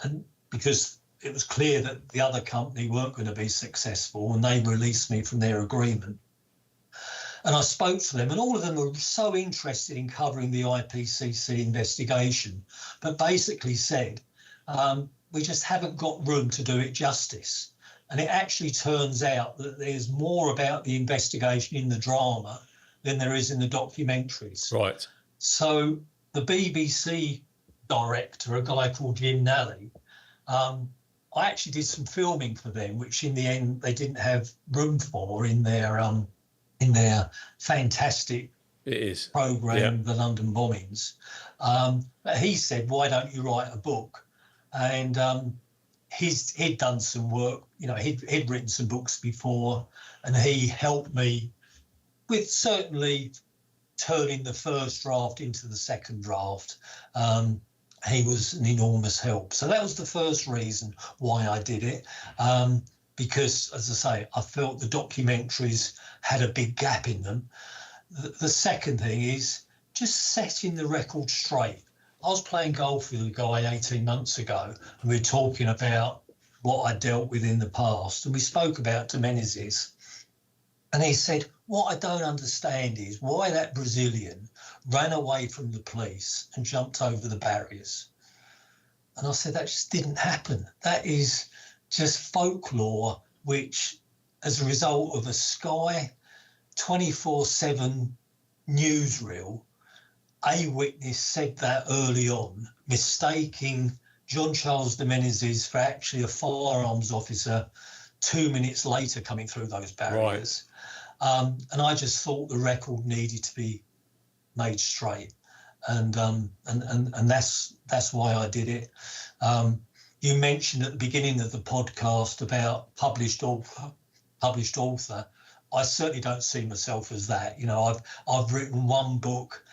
and because it was clear that the other company weren't going to be successful, and they released me from their agreement. And I spoke to them, and all of them were so interested in covering the IPCC investigation, but basically said, we just haven't got room to do it justice. And it actually turns out that there's more about the investigation in the drama than there is in the documentaries. Right. So the BBC director, a guy called Jim Nally, I actually did some filming for them, which in the end they didn't have room for in their fantastic program, The London Bombings. But he said, why don't you write a book? And he'd done some work, he'd written some books before, and he helped me with certainly turning the first draft into the second draft. He was an enormous help. So that was the first reason why I did it. Because, as I say, I felt the documentaries had a big gap in them. The second thing is just setting the record straight. I was playing golf with a guy 18 months ago, and we were talking about what I dealt with in the past, and we spoke about Jimenez's. And he said, what I don't understand is why that Brazilian ran away from the police and jumped over the barriers. And I said, that just didn't happen. That is just folklore, which, as a result of a Sky 24/7 newsreel, a witness said that early on, mistaking John Charles Jimenez's for actually a firearms officer 2 minutes later coming through those barriers. Right. And I just thought the record needed to be made straight, and that's why I did it. You mentioned at the beginning of the podcast about published author. I certainly don't see myself as that. I've written one book,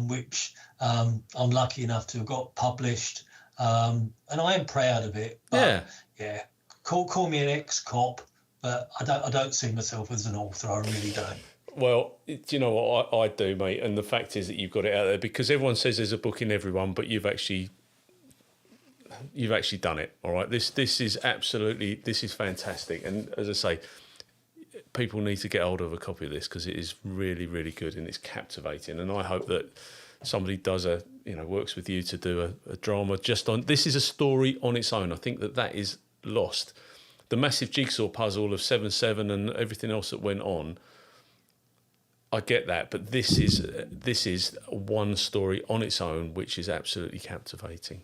which I'm lucky enough to have got published, and I am proud of it. But, yeah. Call me an ex-cop, but I don't see myself as an author. I really don't. Well, do you know what I do, mate? And the fact is that you've got it out there, because everyone says there's a book in everyone, but you've actually done it. All right. This is fantastic. And as I say, people need to get hold of a copy of this, because it is really, really good and it's captivating. And I hope that somebody does works with you to do a drama just on. This is a story on its own. I think that is lost. The massive jigsaw puzzle of 7/7 and everything else that went on, I get that, but this is one story on its own, which is absolutely captivating.